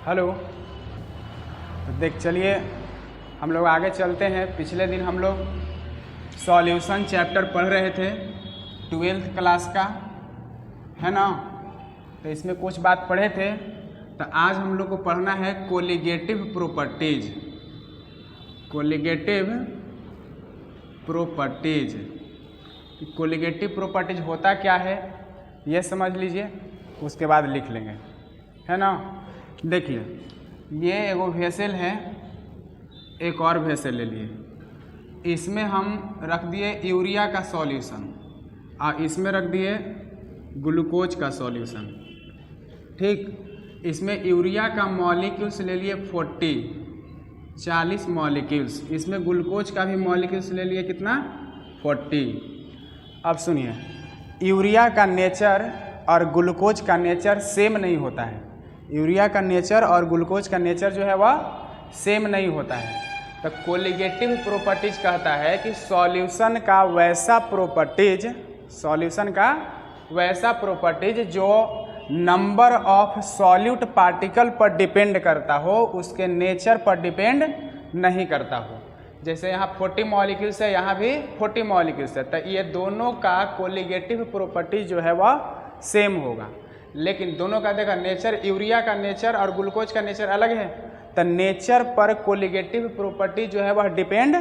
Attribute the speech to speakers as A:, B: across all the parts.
A: Hello. तो देख चलिए हम लोग आगे चलते हैं। पिछले दिन हम लोग सॉल्यूशन चैप्टर पढ़ रहे थे 12th क्लास का, है ना। तो इसमें कुछ बात पढ़े थे। तो आज हम लोग को पढ़ना है colligative properties. Colligative properties, colligative properties होता क्या है ये समझ लीजिए, उसके बाद लिख लेंगे, है ना। देखिए ये एगो वेसल है, एक और वेसल ले लिए, इसमें हम रख दिए यूरिया का सॉल्यूशन और इसमें रख दिए ग्लूकोज का सॉल्यूशन। ठीक, इसमें यूरिया का मॉलिक्यूल्स ले लिए 40 मॉलिक्यूल्स, इसमें ग्लूकोज का भी मॉलिक्यूल्स ले लिए कितना 40। अब सुनिए, यूरिया का नेचर और ग्लूकोज का नेचर सेम नहीं होता है। यूरिया का नेचर और ग्लूकोज का नेचर जो है वह सेम नहीं होता है। तो कोलिगेटिव प्रॉपर्टीज कहता है कि सॉल्यूशन का वैसा प्रॉपर्टीज जो नंबर ऑफ सॉल्यूट पार्टिकल पर डिपेंड करता हो, उसके नेचर पर डिपेंड नहीं करता हो। जैसे यहाँ 40 मॉलिक्यूल्स है, यहाँ भी 40 मॉलिक्यूल्स है, तो ये दोनों का कोलिगेटिव प्रॉपर्टीज जो है वह सेम होगा। लेकिन दोनों का देखा नेचर, यूरिया का नेचर और ग्लूकोज का नेचर अलग है, तो नेचर पर कोलिगेटिव प्रॉपर्टी जो है वह डिपेंड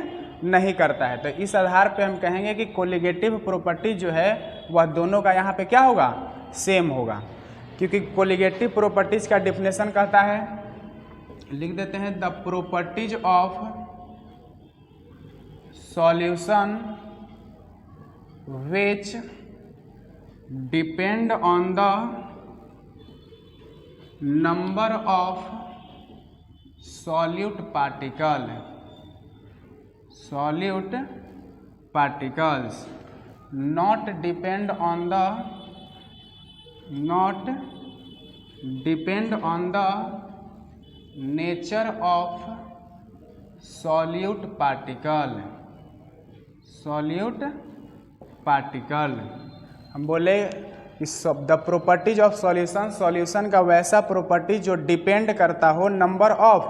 A: नहीं करता है। तो इस आधार पे हम कहेंगे कि कोलिगेटिव प्रॉपर्टी जो है वह दोनों का यहाँ पे क्या होगा, सेम होगा। क्योंकि कोलिगेटिव प्रॉपर्टीज का डिफिनेशन कहता है, लिख देते हैं, the properties of solution which depend on the number of solute particles not depend on the nature of solute particle। हम बोले कि द प्रॉपर्टीज ऑफ सॉल्यूशन का वैसा प्रॉपर्टी जो डिपेंड करता हो नंबर ऑफ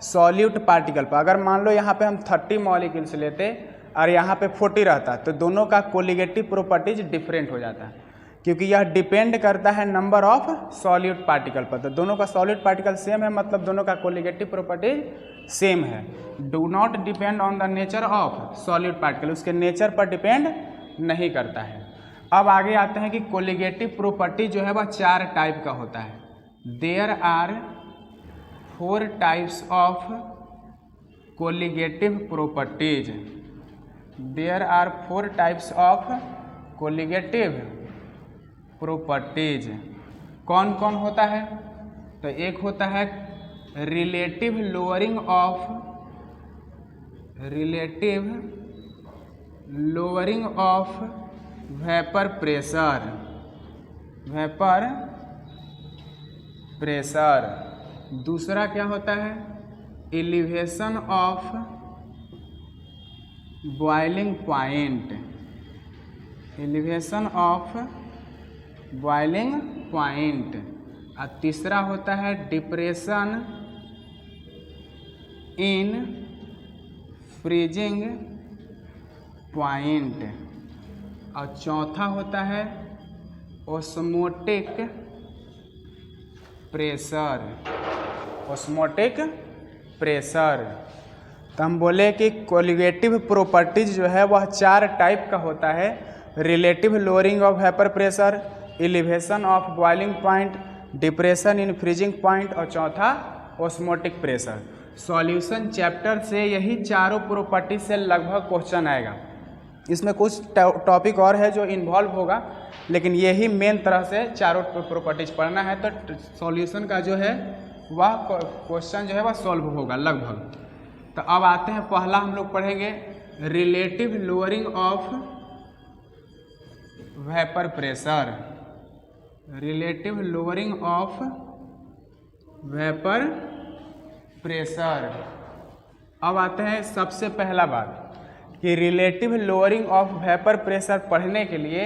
A: सॉल्यूट पार्टिकल पर। अगर मान लो यहाँ पे हम 30 मॉलिक्यूल्स लेते और यहाँ पे 40 रहता, तो दोनों का कोलिगेटिव प्रॉपर्टीज डिफरेंट हो जाता है, क्योंकि यह डिपेंड करता है नंबर ऑफ सॉल्यूट पार्टिकल पर। तो दोनों का सॉल्यूट पार्टिकल सेम है, मतलब दोनों का कोलिगेटिव प्रॉपर्टीज सेम है। Do not depend on the nature of solute particle, उसके नेचर पर डिपेंड नहीं करता है। अब आगे आते हैं कि कोलिगेटिव प्रॉपर्टी जो है वह 4 टाइप का होता है। There are 4 types of colligative properties. There are 4 types of colligative properties. कौन कौन होता है? तो एक होता है relative lowering of vapour pressure. दूसरा क्या होता है? Elevation of boiling point. और तीसरा होता है डिप्रेशन इन फ्रीजिंग पॉइंट। और चौथा होता है ऑस्मोटिक प्रेशर। तो हम बोले कि कोलिगेटिव प्रॉपर्टीज जो है वह 4 टाइप का होता है। Relative lowering of vapour pressure, elevation of boiling point, depression in freezing point और चौथा ऑस्मोटिक प्रेशर। सॉल्यूशन चैप्टर से यही चारों प्रॉपर्टी से लगभग क्वेश्चन आएगा। इसमें कुछ टॉपिक और है जो इन्वॉल्व होगा, लेकिन यही मेन तरह से चारों प्रॉपर्टीज पढ़ना है। तो सॉल्यूशन का जो है वह क्वेश्चन जो है वह सॉल्व होगा लगभग। तो अब आते हैं, पहला हम लोग पढ़ेंगे relative lowering of vapour pressure. Relative lowering of vapour pressure. अब आते हैं सबसे पहला बात कि relative lowering of vapour pressure पढ़ने के लिए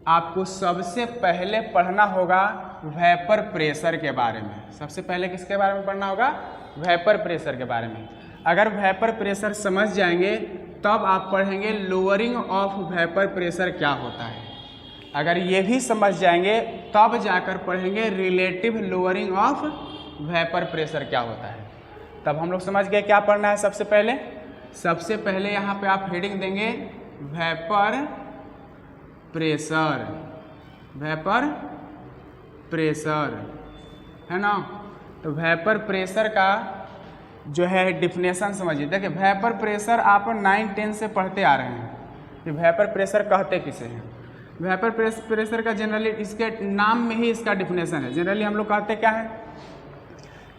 A: आपको सबसे पहले पढ़ना होगा वेपर प्रेशर के बारे में। सबसे पहले किसके बारे में पढ़ना होगा? वेपर प्रेशर के बारे में। अगर वेपर प्रेशर समझ जाएंगे तब आप पढ़ेंगे लोअरिंग ऑफ वेपर प्रेशर क्या होता है। अगर ये भी समझ जाएंगे तब जाकर पढ़ेंगे relative lowering of vapour pressure क्या होता है। तब हम लोग समझ गए क्या पढ़ना है। सबसे पहले यहाँ पे आप हेडिंग देंगे वेपर प्रेशर, वेपर प्रेशर, है ना। तो वेपर प्रेशर का जो है डिफिनेशन समझिए। देखिए वेपर प्रेशर आप 9-10 से पढ़ते आ रहे हैं कि वेपर प्रेशर कहते किसे हैं। वेपर प्रेशर का जनरली इसके नाम में ही इसका डिफिनेशन है। जनरली हम लोग कहते क्या है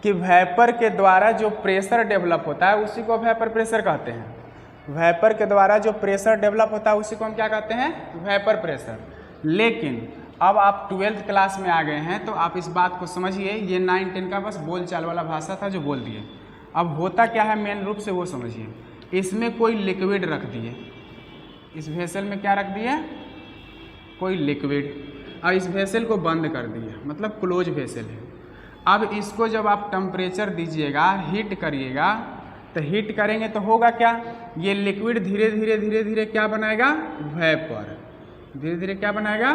A: कि वेपर के द्वारा जो प्रेशर डेवलप होता है उसी को वेपर प्रेशर कहते हैं। वेपर के द्वारा जो प्रेशर डेवलप होता है उसी को हम क्या कहते हैं? Vapour pressure. लेकिन अब आप 12th क्लास में आ गए हैं तो आप इस बात को समझिए, ये 9-10 का बस बोलचाल वाला भाषा था जो बोल दिए। अब होता क्या है मेन रूप से वो समझिए। इसमें कोई लिक्विड रख दिए, इस वेसल में क्या रख दिए? कोई लिक्विड, और इस वेसल को बंद कर दिए, मतलब क्लोज वेसल है। अब इसको जब आप टेम्परेचर दीजिएगा, हीट करिएगा, तो हीट करेंगे तो होगा क्या? ये लिक्विड धीरे धीरे क्या बनाएगा? वेपर। धीरे धीरे क्या बनाएगा?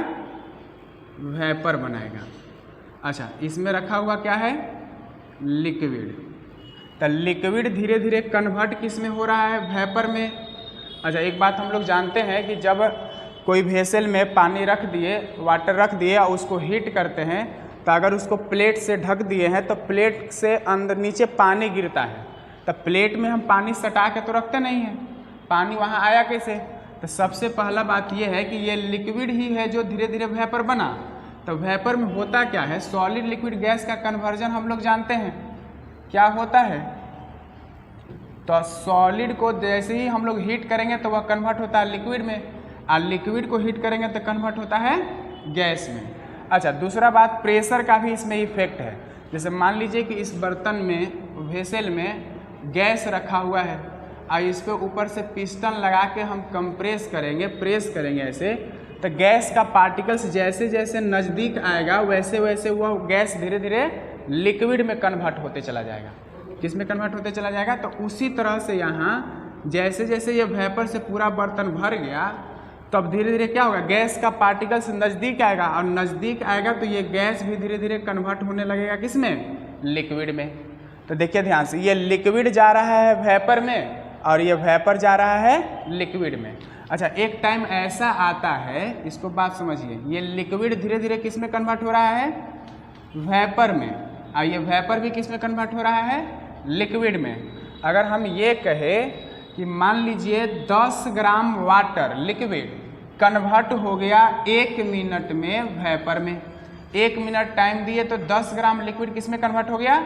A: वेपर बनाएगा। अच्छा, इसमें रखा हुआ क्या है? लिक्विड। तो लिक्विड धीरे धीरे कन्वर्ट किस में हो रहा है? वेपर में। अच्छा, एक बात हम लोग जानते हैं कि जब कोई वेसल में पानी रख दिए, वाटर रख दिए और उसको हीट करते हैं, तो अगर उसको प्लेट से ढक दिए हैं तो प्लेट से अंदर नीचे पानी गिरता है। तो प्लेट में हम पानी सटा के तो रखते नहीं हैं, पानी वहाँ आया कैसे? तो सबसे पहला बात यह है कि ये लिक्विड ही है जो धीरे धीरे वेपर बना। तो वेपर में होता क्या है? सॉलिड लिक्विड गैस का कन्वर्जन हम लोग जानते हैं क्या होता है। तो सॉलिड को जैसे ही हम लोग हीट करेंगे तो वह कन्वर्ट होता है लिक्विड में, और लिक्विड को हीट करेंगे तो कन्वर्ट होता है गैस में। अच्छा, दूसरा बात प्रेशर का भी इसमें इफेक्ट है। जैसे मान लीजिए कि इस बर्तन में, वेसल में गैस रखा हुआ है और इस पे ऊपर से पिस्टन लगा के हम कंप्रेस करेंगे, प्रेस करेंगे ऐसे, तो गैस का पार्टिकल्स जैसे जैसे नज़दीक आएगा वैसे वैसे वह गैस धीरे धीरे लिक्विड में कन्वर्ट होते चला जाएगा। किस में कन्वर्ट होते चला जाएगा? तो उसी तरह से यहाँ जैसे जैसे ये वेपर से पूरा बर्तन भर गया तब धीरे धीरे क्या होगा? गैस का पार्टिकल्स नज़दीक आएगा, और नज़दीक आएगा तो ये गैस भी धीरे धीरे कन्वर्ट होने लगेगा किस में? लिक्विड में। तो देखिए ध्यान से, ये लिक्विड जा रहा है वेपर में और ये वेपर जा रहा है लिक्विड में। अच्छा, एक टाइम ऐसा आता है, इसको बात समझिए, ये लिक्विड धीरे धीरे किस में कन्वर्ट हो रहा है? वेपर में, और ये वेपर भी किस में कन्वर्ट हो रहा है? लिक्विड में। अगर हम ये कहें कि मान लीजिए 10 ग्राम वाटर लिक्विड कन्वर्ट हो गया 1 मिनट में वेपर में, 1 मिनट टाइम दिए तो 10 ग्राम लिक्विड किस में कन्वर्ट हो गया?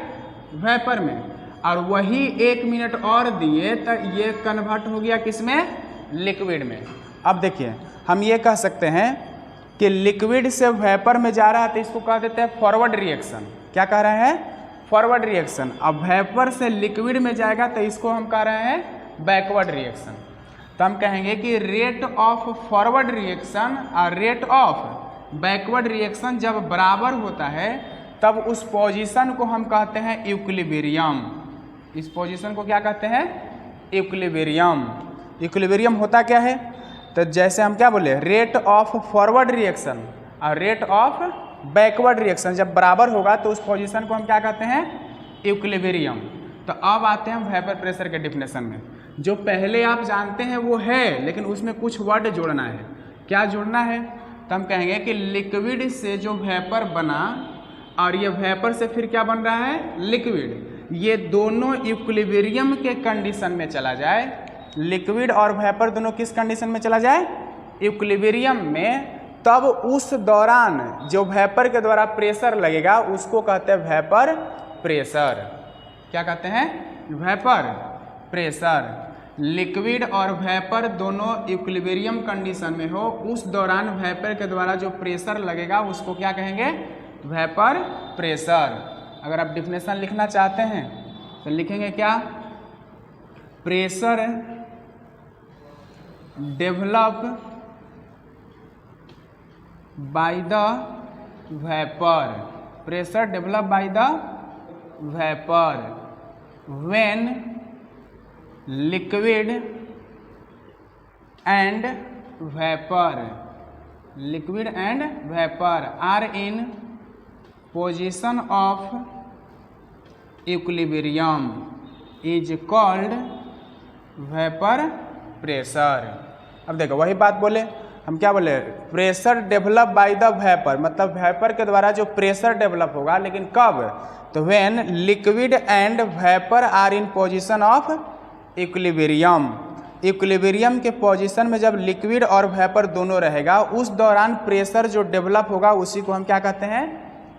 A: वेपर में। और वही 1 मिनट और दिए तो ये कन्वर्ट हो गया किस में? लिक्विड में। अब देखिए, हम ये कह सकते हैं कि लिक्विड से वेपर में जा रहा है तो इसको कह देते हैं फॉरवर्ड रिएक्शन। क्या कह रहे हैं? Forward reaction. अब वेपर से लिक्विड में जाएगा तो इसको हम कह रहे हैं बैकवर्ड रिएक्शन। तो हम कहेंगे कि रेट ऑफ फॉरवर्ड रिएक्शन और रेट ऑफ बैकवर्ड रिएक्शन जब बराबर होता है तब उस पोजीशन को हम कहते हैं इक्विलिब्रियम। इस पोजीशन को क्या कहते हैं? इक्विलिब्रियम। इक्विलिब्रियम होता क्या है? तो जैसे हम क्या बोले, रेट ऑफ फॉरवर्ड रिएक्शन और रेट ऑफ बैकवर्ड रिएक्शन जब बराबर होगा तो उस पोजीशन को हम क्या कहते हैं? इक्विलिब्रियम। तो अब आते हैं वेपर प्रेशर के डिफिनेशन में। जो पहले आप जानते हैं वो है, लेकिन उसमें कुछ वर्ड जोड़ना है। क्या जोड़ना है? तो हम कहेंगे कि लिक्विड से जो वेपर बना और ये वेपर से फिर क्या बन रहा है? लिक्विड। ये दोनों इक्विलिब्रियम के कंडीशन में चला जाए। लिक्विड और वेपर दोनों किस कंडीशन में चला जाए? इक्विलिब्रियम में। तब उस दौरान जो वेपर के द्वारा प्रेशर लगेगा उसको कहते हैं वेपर प्रेशर। क्या कहते हैं? Vapour pressure. लिक्विड और वेपर दोनों इक्विलिब्रियम कंडीशन में हो, उस दौरान वेपर के द्वारा जो प्रेशर लगेगा उसको क्या कहेंगे? Vapour pressure. अगर आप डिफिनेशन लिखना चाहते हैं तो लिखेंगे क्या? Pressure develop by the vapour, pressure develop by the vapour when liquid and vapour are in position of equilibrium is called vapour pressure. अब देखो वही बात बोले, हम क्या बोले, pressure develop by the vapour, मतलब वेपर के द्वारा जो प्रेशर डेवलप होगा, लेकिन कब, तो when liquid and vapour are in position of equilibrium, equilibrium के पोजीशन में जब लिक्विड और वेपर दोनों रहेगा उस दौरान प्रेशर जो डेवलप होगा उसी को हम क्या कहते हैं,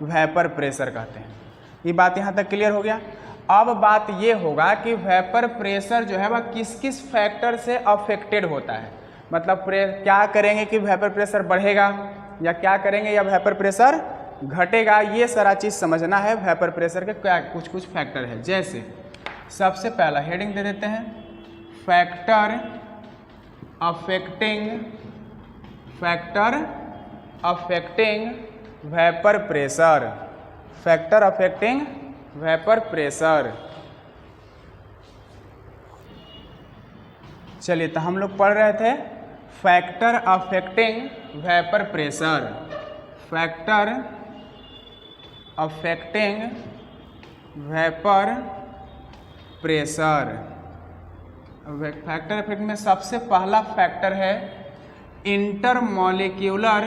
A: वेपर प्रेशर कहते हैं। ये बात यहाँ तक क्लियर हो गया। अब बात ये होगा कि वेपर प्रेशर जो है वह किस किस फैक्टर से अफेक्टेड होता है, मतलब क्या करेंगे कि वेपर प्रेशर बढ़ेगा या क्या करेंगे या वेपर प्रेशर घटेगा, ये सारा चीज़ समझना है। वेपर प्रेशर के क्या कुछ कुछ फैक्टर है, जैसे सबसे पहला हेडिंग दे देते हैं, factor affecting vapour pressure, factor affecting vapour pressure. चलिए तो हम लोग पढ़ रहे थे factor affecting vapour pressure, factor affecting vapour pressure. Factor affect में सबसे पहला फैक्टर है intermolecular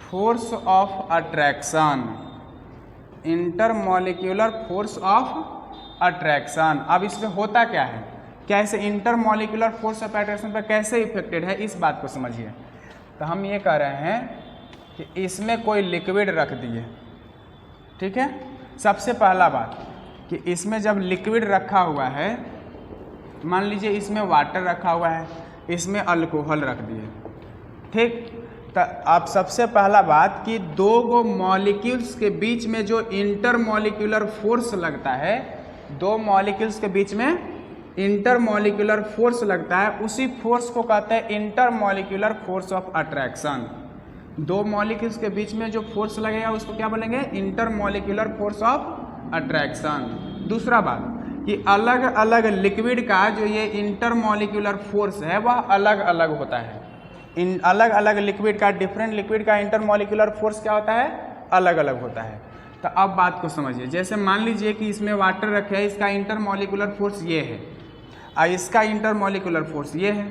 A: force of attraction, intermolecular force of attraction. अब इसमें होता क्या है, कैसे इंटरमॉलिक्यूलर फोर्स ऑफ अट्रैक्शन पर कैसे इफेक्टेड है, इस बात को समझिए। तो हम ये कह रहे हैं कि इसमें कोई लिक्विड रख दिए, ठीक है। सबसे पहला बात कि इसमें जब लिक्विड रखा हुआ है, मान लीजिए इसमें वाटर रखा हुआ है, इसमें अल्कोहल रख दिए, ठीक। तो अब सबसे पहला बात कि दो गो मॉलिक्यूल्स के बीच में जो इंटरमॉलिक्यूलर फोर्स लगता है, दो मॉलिक्यूल्स के बीच में इंटरमॉलिक्यूलर फोर्स लगता है, उसी फोर्स को कहते हैं इंटरमॉलिक्यूलर फोर्स ऑफ अट्रैक्शन। दो मॉलिक्यूल्स के बीच में जो फोर्स लगेगा उसको क्या बोलेंगे, इंटरमॉलिक्यूलर फोर्स ऑफ अट्रैक्शन। दूसरा बात कि अलग अलग लिक्विड का जो ये इंटरमॉलिक्यूलर फोर्स है वह अलग अलग होता है। इन अलग अलग लिक्विड का, डिफरेंट लिक्विड का इंटरमॉलिक्यूलर फोर्स क्या होता है, अलग अलग होता है। तो अब बात को समझिए, जैसे मान लीजिए कि इसमें वाटर रखे है, इसका इंटरमॉलिक्यूलर फोर्स ये है और इसका इंटरमॉलिक्यूलर फोर्स ये है।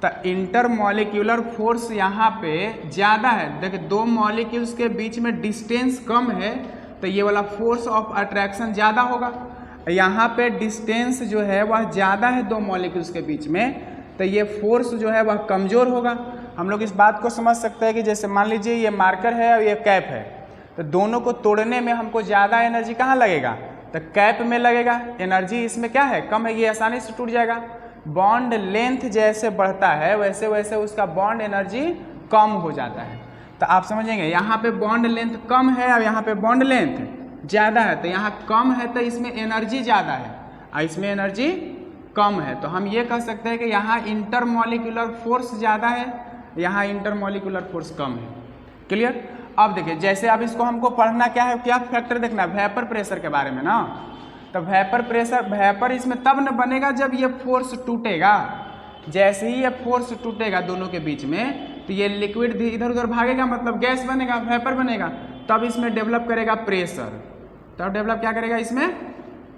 A: तो इंटरमॉलिक्यूलर फोर्स यहाँ पे ज़्यादा है, देखिए दो मॉलिक्यूल्स के बीच में डिस्टेंस कम है तो ये वाला फोर्स ऑफ अट्रैक्शन ज़्यादा होगा। यहाँ पे डिस्टेंस जो है वह ज़्यादा है दो मॉलिक्यूल्स के बीच में, तो ये फोर्स जो है वह कमज़ोर होगा। हम लोग इस बात को समझ सकते हैं कि जैसे मान लीजिए ये मार्कर है और ये कैप है, तो दोनों को तोड़ने में हमको ज़्यादा एनर्जी कहाँ लगेगा, तो कैप में लगेगा। एनर्जी इसमें क्या है, कम है, ये आसानी से टूट जाएगा। बॉन्ड लेंथ जैसे बढ़ता है वैसे वैसे उसका बॉन्ड एनर्जी कम हो जाता है। तो आप समझेंगे यहाँ पे बॉन्ड लेंथ कम है और यहाँ पे बॉन्ड लेंथ ज़्यादा है, तो यहाँ कम है तो इसमें एनर्जी ज़्यादा है और इसमें एनर्जी कम है। तो हम ये कह सकते हैं कि यहाँ इंटरमॉलिक्यूलर फोर्स ज़्यादा है, यहाँ इंटरमॉलिक्यूलर फोर्स कम है। क्लियर। अब देखिए जैसे अब इसको हमको पढ़ना क्या है, क्या फैक्टर देखना है, वेपर प्रेशर के बारे में ना। तो वेपर प्रेशर, वेपर इसमें तब न बनेगा जब ये फोर्स टूटेगा। जैसे ही ये फोर्स टूटेगा दोनों के बीच में तो ये लिक्विड इधर उधर भागेगा, मतलब गैस बनेगा, वेपर बनेगा, तब इसमें डेवलप करेगा प्रेशर। तब डेवलप क्या करेगा इसमें,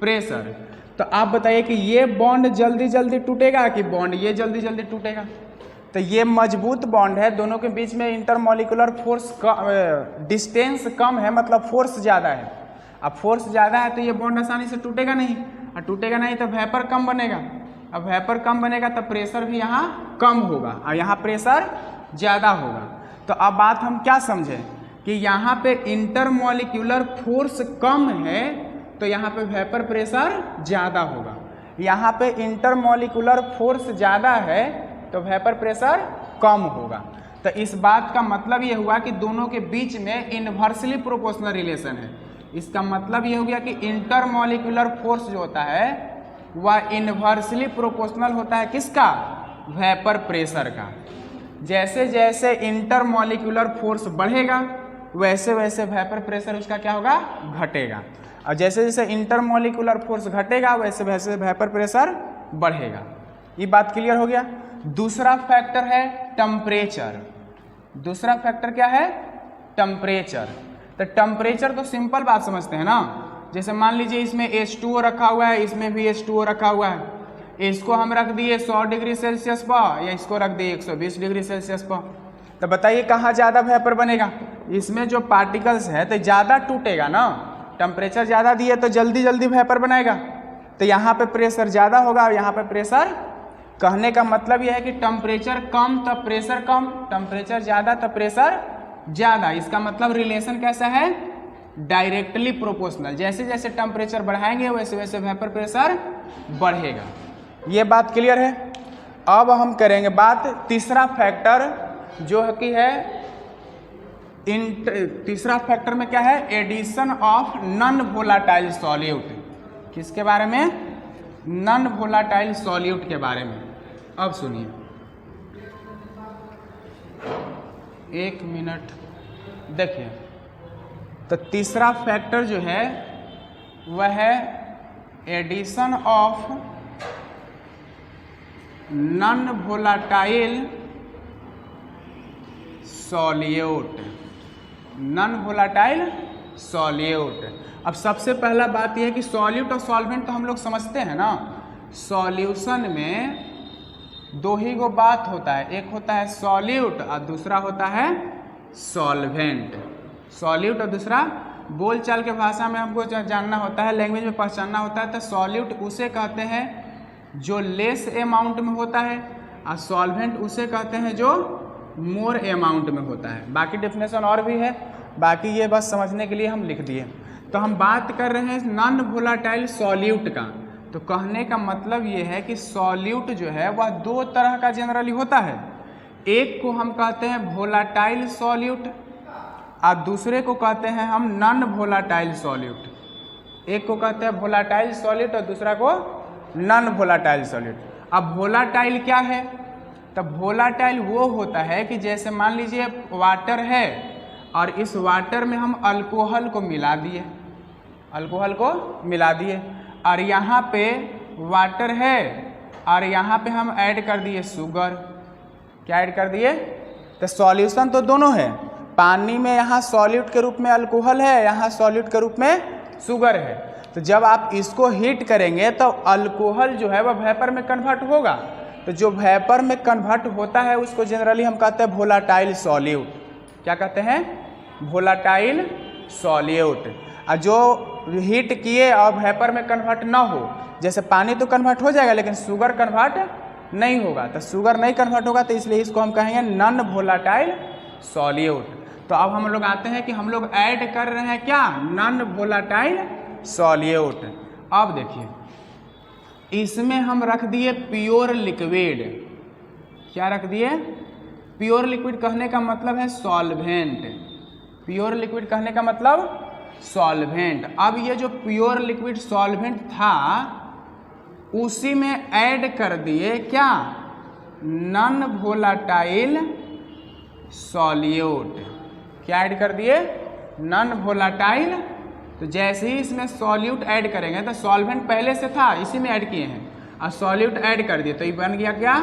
A: प्रेशर। तो आप बताइए कि ये बॉन्ड जल्दी जल्दी टूटेगा कि बॉन्ड ये जल्दी जल्दी टूटेगा। तो ये मजबूत बॉन्ड है, दोनों के बीच में इंटरमॉलिक्यूलर फोर्स डिस्टेंस कम है, मतलब फोर्स ज़्यादा है। अब फोर्स ज़्यादा है तो ये बॉन्ड आसानी से टूटेगा नहीं, और टूटेगा नहीं तो वेपर कम बनेगा। अब वेपर कम बनेगा तो प्रेशर भी यहाँ कम होगा और यहाँ प्रेशर ज़्यादा होगा। तो अब बात हम क्या समझें कि यहाँ पे इंटरमॉलिक्यूलर फोर्स कम है तो यहाँ पे वेपर प्रेशर ज़्यादा होगा। यहाँ पे इंटरमॉलिक्यूलर फोर्स ज़्यादा है तो वेपर प्रेशर कम होगा। तो इस बात का मतलब ये हुआ कि दोनों के बीच में इन्वर्सली प्रोपोर्शनल रिलेशन है। इसका मतलब ये हो गया कि इंटरमॉलिक्यूलर फोर्स जो होता है वह इन्वर्सली प्रोपोर्शनल होता है किसका? वेपर प्रेशर का। जैसे जैसे इंटरमॉलिक्यूलर फोर्स बढ़ेगा वैसे वैसे वेपर प्रेशर उसका क्या होगा? घटेगा। और जैसे जैसे इंटरमॉलिक्यूलर फोर्स घटेगा वैसे वैसे वेपर प्रेशर बढ़ेगा। ये बात क्लियर हो गया। दूसरा फैक्टर है टेम्परेचर। दूसरा फैक्टर क्या है? टेम्परेचर। तो टेम्परेचर तो सिंपल बात समझते हैं ना। जैसे मान लीजिए इसमें H2O रखा हुआ है, इसमें भी H2O रखा हुआ है। इसको हम रख दिए 100 डिग्री सेल्सियस पर या इसको रख दिए 120 डिग्री सेल्सियस पर, तो बताइए कहाँ ज़्यादा वेपर बनेगा? इसमें जो पार्टिकल्स है तो ज़्यादा टूटेगा ना। टेम्परेचर ज़्यादा दिए तो जल्दी जल्दी वेपर बनाएगा, तो यहाँ पे प्रेशर ज़्यादा होगा और यहाँ पे प्रेशर। कहने का मतलब यह है कि टेम्परेचर कम तब प्रेशर कम, टेम्परेचर ज़्यादा तब प्रेशर ज़्यादा। इसका मतलब रिलेशन कैसा है? Directly proportional. जैसे जैसे टेम्परेचर बढ़ाएंगे वैसे वैसे वेपर प्रेशर बढ़ेगा। ये बात क्लियर है। अब हम करेंगे बात तीसरा फैक्टर जो है कि है तीसरा फैक्टर में क्या है? Addition of non volatile solute. किसके बारे में? नॉन वोलाटाइल सॉल्यूट के बारे में। अब सुनिए, एक मिनट देखिए। तो तीसरा फैक्टर जो है वह है addition of non volatile solute. Non volatile solute. अब सबसे पहला बात यह है कि सॉल्यूट और सॉल्वेंट तो हम लोग समझते हैं ना। सॉल्यूशन में दो ही गो बात होता है, एक होता है सॉल्यूट और दूसरा होता है सॉल्वेंट। सॉल्यूट और दूसरा बोलचाल के भाषा में हमको जानना होता है, लैंग्वेज में पहचानना होता है। तो सॉल्यूट उसे कहते हैं जो लेस अमाउंट में होता है और सॉल्वेंट उसे कहते हैं जो मोर अमाउंट में होता है। बाकी डेफिनेशन और भी है, बाकी ये बस समझने के लिए हम लिख दिए। तो हम बात कर रहे हैं नॉन वोलाटाइल सॉल्यूट का। तो कहने का मतलब ये है कि सॉल्यूट जो है वह दो तरह का जनरली होता है। एक को हम कहते हैं वोलाटाइल सॉल्यूट और दूसरे को कहते हैं हम नॉन वोलाटाइल सॉल्यूट। एक को कहते हैं वोलाटाइल सॉल्यूट और दूसरा को नॉन वोलाटाइल सॉल्यूट। अब वोलाटाइल क्या है? तब वोलाटाइल वो होता है कि जैसे मान लीजिए वाटर है और इस वाटर में हम अल्कोहल को मिला दिए, अल्कोहल को मिला दिए और यहाँ पे वाटर है और यहाँ पे हम ऐड कर दिए शुगर। क्या ऐड कर दिए? तो सॉल्यूशन तो दोनों है। पानी में यहाँ सॉल्यूट के रूप में अल्कोहल है, यहाँ सॉल्यूट के रूप में शुगर है। तो जब आप इसको हीट करेंगे तो अल्कोहल जो है वह वेपर में कन्वर्ट होगा। तो जो वेपर में कन्वर्ट होता है उसको जनरली हम कहते हैं वोलाटाइल सॉल्यूट। क्या कहते हैं? Volatile solute. और जो हीट किए और वेपर में कन्वर्ट ना हो, जैसे पानी तो कन्वर्ट हो जाएगा लेकिन शुगर कन्वर्ट नहीं होगा। तो शुगर नहीं कन्वर्ट होगा तो इसलिए इसको हम कहेंगे नॉन वोलाटाइल सॉल्यूट। तो अब हम लोग आते हैं कि हम लोग ऐड कर रहे हैं क्या? Non volatile solute. अब देखिए इसमें हम रख दिए प्योर लिक्विड। क्या रख दिए? Pure liquid. कहने का मतलब है सॉल्वेंट। प्योर लिक्विड कहने का मतलब सॉल्वेंट। अब ये जो प्योर लिक्विड सॉल्वेंट था उसी में ऐड कर दिए क्या? Non volatile solute. क्या ऐड कर दिए? Non volatile. तो जैसे ही इसमें सॉल्यूट ऐड करेंगे तो सॉल्वेंट पहले से था इसी में ऐड किए हैं और सॉल्यूट ऐड कर दिए तो ये बन गया क्या?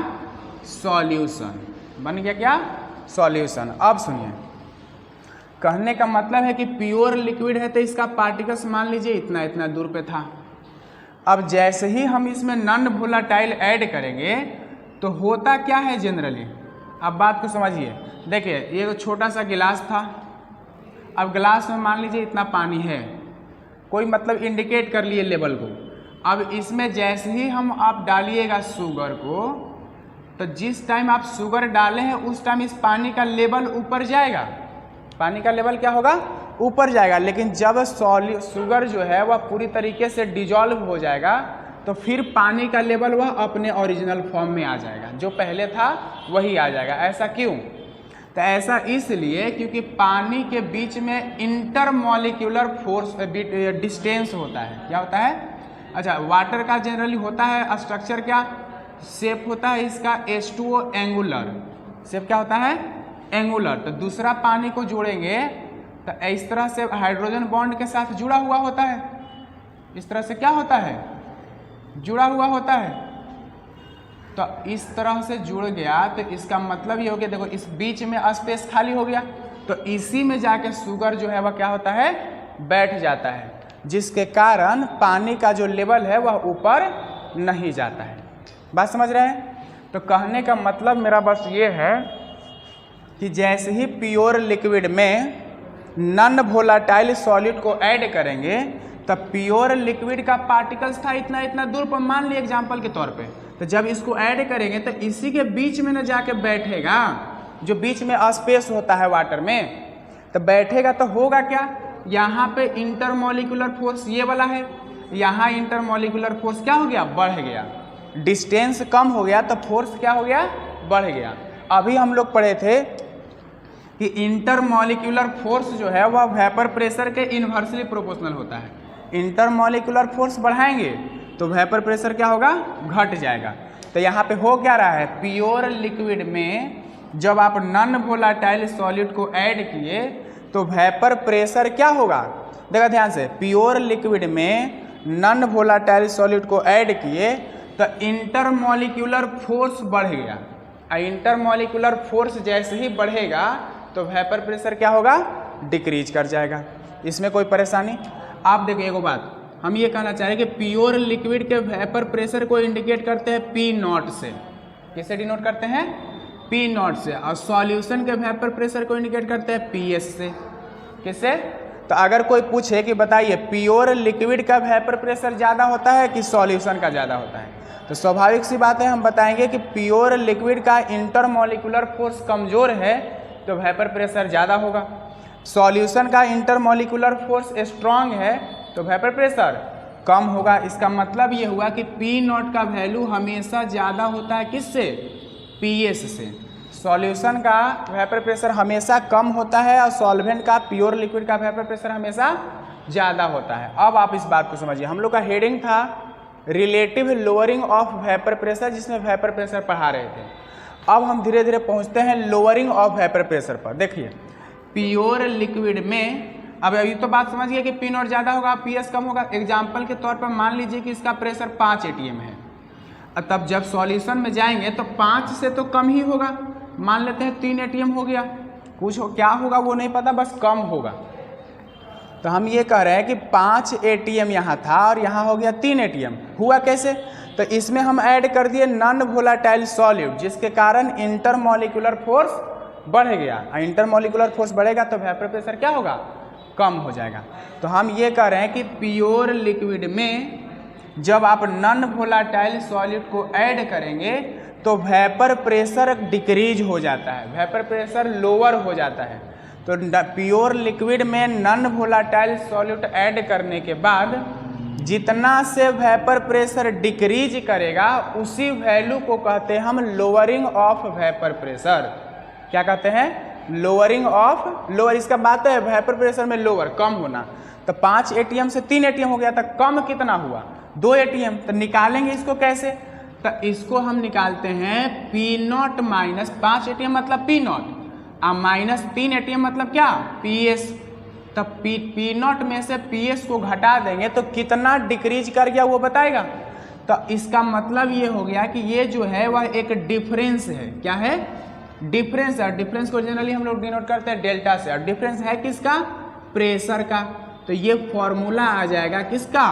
A: सॉल्यूशन। बन गया क्या? सॉल्यूशन। अब सुनिए, कहने का मतलब है कि प्योर लिक्विड है तो इसका पार्टिकल्स मान लीजिए इतना इतना दूर पे था। अब जैसे ही हम इसमें नॉन वोलाटाइल ऐड करेंगे तो होता क्या है जनरली? अब बात को समझिए। देखिए ये छोटा सा गिलास था, अब गिलास में मान लीजिए इतना पानी है, कोई मतलब इंडिकेट कर लिए लेवल को। अब इसमें जैसे ही हम आप डालिएगा शुगर को, तो जिस टाइम आप शुगर डाले हैं उस टाइम इस पानी का लेवल ऊपर जाएगा। पानी का लेवल क्या होगा? ऊपर जाएगा। लेकिन जब शुगर जो है वह पूरी तरीके से डिजॉल्व हो जाएगा तो फिर पानी का लेवल वह अपने ओरिजिनल फॉर्म में आ जाएगा, जो पहले था वही आ जाएगा। ऐसा क्यों? तो ऐसा इसलिए क्योंकि पानी के बीच में इंटरमॉलिक्यूलर फोर्स डिस्टेंस होता है। क्या होता है? अच्छा, वाटर का जनरली होता है स्ट्रक्चर क्या, शेप होता है इसका H2O एंगुलर, शेप क्या होता है, एंगुलर। तो दूसरा पानी को जोड़ेंगे तो इस तरह से हाइड्रोजन बॉन्ड के साथ जुड़ा हुआ होता है, इस तरह से क्या होता है, जुड़ा हुआ होता है। तो इस तरह से जुड़ गया तो इसका मतलब ये हो गया, देखो इस बीच में स्पेस खाली हो गया, तो इसी में जाके शुगर जो है वह क्या होता है, बैठ जाता है, जिसके कारण पानी का जो लेवल है वह ऊपर नहीं जाता है। बात समझ रहे हैं? तो कहने का मतलब मेरा बस ये है कि जैसे ही प्योर लिक्विड में नॉन वोलेटाइल सॉलिड को ऐड करेंगे तब प्योर लिक्विड का पार्टिकल्स था इतना इतना दूर पर, मान लिया एग्जांपल के तौर पे, तो जब इसको ऐड करेंगे तो इसी के बीच में न जाके बैठेगा, जो बीच में स्पेस होता है वाटर में, तो बैठेगा तो होगा क्या, यहाँ पे इंटरमोलिकुलर फोर्स ये वाला है, यहाँ इंटरमोलिकुलर फोर्स क्या हो गया, बढ़ गया, डिस्टेंस कम हो गया तो फोर्स क्या हो गया, बढ़ गया। अभी हम लोग पढ़े थे कि इंटरमोलिकुलर फोर्स जो है वह वेपर प्रेशर के इन्वर्सली प्रोपोर्शनल होता है। इंटरमोलिकुलर फोर्स बढ़ाएंगे तो वेपर प्रेशर क्या होगा, घट जाएगा। तो यहाँ पे हो क्या रहा है, प्योर लिक्विड में जब आप नॉन वोलेटाइल सॉलिड को ऐड किए तो वेपर प्रेशर क्या होगा, देखा ध्यान से, प्योर लिक्विड में नॉन वोलेटाइल सॉलिड को ऐड किए तो इंटरमोलिकुलर फोर्स बढ़ गया, और इंटरमोलिकुलर फोर्स जैसे ही बढ़ेगा तो वेपर प्रेशर क्या होगा, डिक्रीज कर जाएगा। इसमें कोई परेशानी? आप देखिए एगो बात, हम ये कहना चाह रहे हैं कि प्योर लिक्विड के वेपर प्रेशर को इंडिकेट करते हैं P0 से, किससे डिनोट करते हैं, P0 से, और सॉल्यूशन के वेपर प्रेशर को इंडिकेट करते हैं PS से, किससे? तो अगर कोई पूछे कि बताइए प्योर लिक्विड का वेपर प्रेशर ज़्यादा होता है कि सॉल्यूशन का ज़्यादा होता है, तो स्वाभाविक सी बात है हम बताएंगे कि प्योर लिक्विड का इंटरमोलिकुलर फोर्स कमज़ोर है तो वेपर प्रेशर ज़्यादा होगा, सॉल्यूशन का इंटरमोलिकुलर फोर्स स्ट्रांग है तो वेपर प्रेशर कम होगा। इसका मतलब ये हुआ कि P0 का वैल्यू हमेशा ज़्यादा होता है किससे, PS से। सॉल्यूशन का वेपर प्रेशर हमेशा कम होता है और सॉल्वेंट का, प्योर लिक्विड का वेपर प्रेशर हमेशा ज़्यादा होता है। अब आप इस बात को समझिए, हम लोग का हेडिंग था relative lowering of vapour pressure, जिसमें वेपर प्रेशर पढ़ा रहे थे। अब हम धीरे धीरे पहुंचते हैं लोअरिंग ऑफ वेपर प्रेशर पर। देखिए प्योर लिक्विड में, अब अभी तो बात समझ गए कि P0 ज़्यादा होगा, PS कम होगा। एग्जाम्पल के तौर पर मान लीजिए कि इसका प्रेशर 5 atm है, तब जब सॉल्यूशन में जाएंगे तो 5 से तो कम ही होगा, मान लेते हैं 3 atm हो गया, कुछ क्या होगा वो नहीं पता, बस कम होगा। तो हम ये कह रहे हैं कि 5 atm यहाँ था और यहाँ हो गया 3 atm, हुआ कैसे, तो इसमें हम ऐड कर दिए नॉन वोलेटाइल सॉलिड, जिसके कारण इंटरमोलिकुलर फोर्स बढ़ गया, और इंटरमोलिकुलर फोर्स बढ़ेगा तो वेपर प्रेशर क्या होगा, कम हो जाएगा। तो हम ये कह रहे हैं कि प्योर लिक्विड में जब आप नॉन वोलेटाइल सॉलिड को ऐड करेंगे तो वेपर प्रेशर डिक्रीज हो जाता है, वेपर प्रेशर लोअर हो जाता है। तो प्योर लिक्विड में नॉन वोलेटाइल सॉलिड ऐड करने के बाद जितना से वेपर प्रेशर डिक्रीज करेगा उसी वैल्यू को कहते हैं हम लोअरिंग ऑफ वेपर प्रेशर। क्या कहते हैं, लोअरिंग ऑफ, लोअर इसका बात है वेपर प्रेशर में लोअर, कम होना। तो 5 atm से 3 atm हो गया, तो कम कितना हुआ, 2 atm। तो निकालेंगे इसको कैसे, तो इसको हम निकालते हैं P0 माइनस 5 atm मतलब P0, और माइनस 3 atm मतलब क्या, PS। तब P0 में से PS को घटा देंगे तो कितना डिक्रीज कर गया वो बताएगा। तो इसका मतलब ये हो गया कि ये जो है वह एक डिफरेंस है, क्या है, डिफरेंस है। डिफरेंस को जनरली हम लोग डिनोट करते हैं डेल्टा से, और डिफरेंस है किसका, प्रेशर का। तो ये फॉर्मूला आ जाएगा किसका,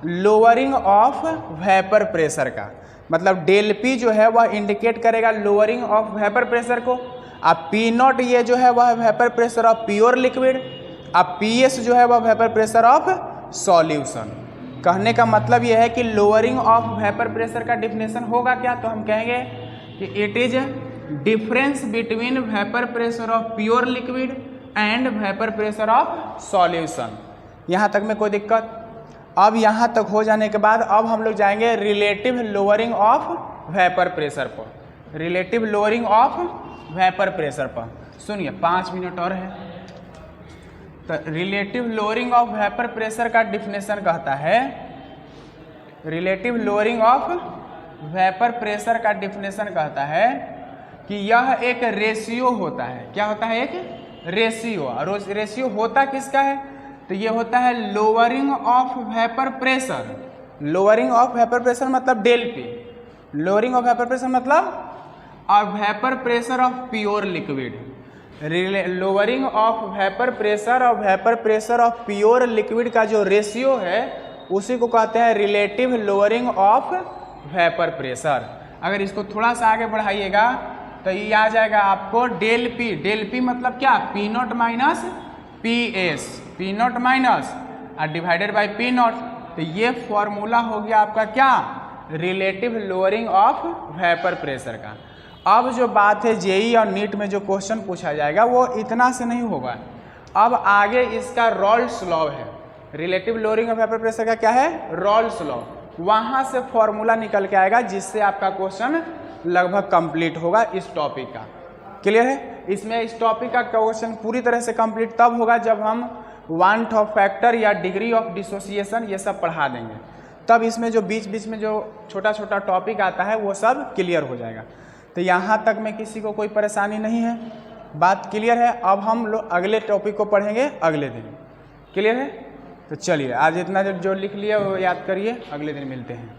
A: लोअरिंग ऑफ वेपर प्रेशर का। मतलब डेल P जो है वह इंडिकेट करेगा लोअरिंग ऑफ वेपर प्रेशर को, अब P0 ये जो है वह vapour pressure of pure liquid, अब PS जो है वह वेपर प्रेशर ऑफ सॉल्यूशन। कहने का मतलब यह है कि लोअरिंग ऑफ वेपर प्रेशर का डिफिनेशन होगा क्या, तो हम कहेंगे कि it is difference between vapour pressure of pure liquid and vapour pressure of solution. यहाँ तक में कोई दिक्कत? अब यहाँ तक हो जाने के बाद अब हम लोग जाएंगे relative lowering of vapour pressure पर, relative lowering of vapour pressure पर। सुनिए 5 मिनट और है। तो relative lowering of vapour pressure का डिफिनेशन कहता है relative lowering of vapour pressure का डिफिनेशन कहता है कि यह एक रेशियो होता है। क्या होता है? एक रेशियो। और रेशियो होता किसका है? तो ये होता है lowering of vapour pressure. Lowering of vapour pressure मतलब del P. Lowering of vapour pressure मतलब vapour pressure of pure liquid. Lowering of vapour pressure और vapour pressure of pure liquid का जो रेशियो है उसी को कहते हैं relative lowering of vapour pressure. अगर इसको थोड़ा सा आगे बढ़ाइएगा तो ये आ जाएगा आपको डेल पी। डेल पी मतलब क्या? P not minus P S. P not minus divided by P not. तो ये फॉर्मूला हो गया आपका क्या? Relative lowering of vapour pressure का। अब जो बात है जेई और नीट में जो क्वेश्चन पूछा जाएगा वो इतना से नहीं होगा। अब आगे इसका रॉल्स लॉ है। Relative lowering of vapour pressure का क्या है? Rawls law. वहाँ से फॉर्मूला निकल के आएगा जिससे आपका क्वेश्चन लगभग कंप्लीट होगा इस टॉपिक का। क्लियर है? इसमें इस टॉपिक का क्वेश्चन पूरी तरह से कंप्लीट तब होगा जब हम वांट ऑफ फैक्टर या डिग्री ऑफ डिसोसिएशन ये सब पढ़ा देंगे, तब इसमें जो बीच बीच में जो छोटा छोटा टॉपिक आता है वो सब क्लियर हो जाएगा। तो यहाँ तक में किसी को कोई परेशानी नहीं है? बात क्लियर है? अब हम लोग अगले टॉपिक को पढ़ेंगे अगले दिन। क्लियर है? तो चलिए आज इतना जो लिख लिया वो याद करिए, अगले दिन मिलते हैं।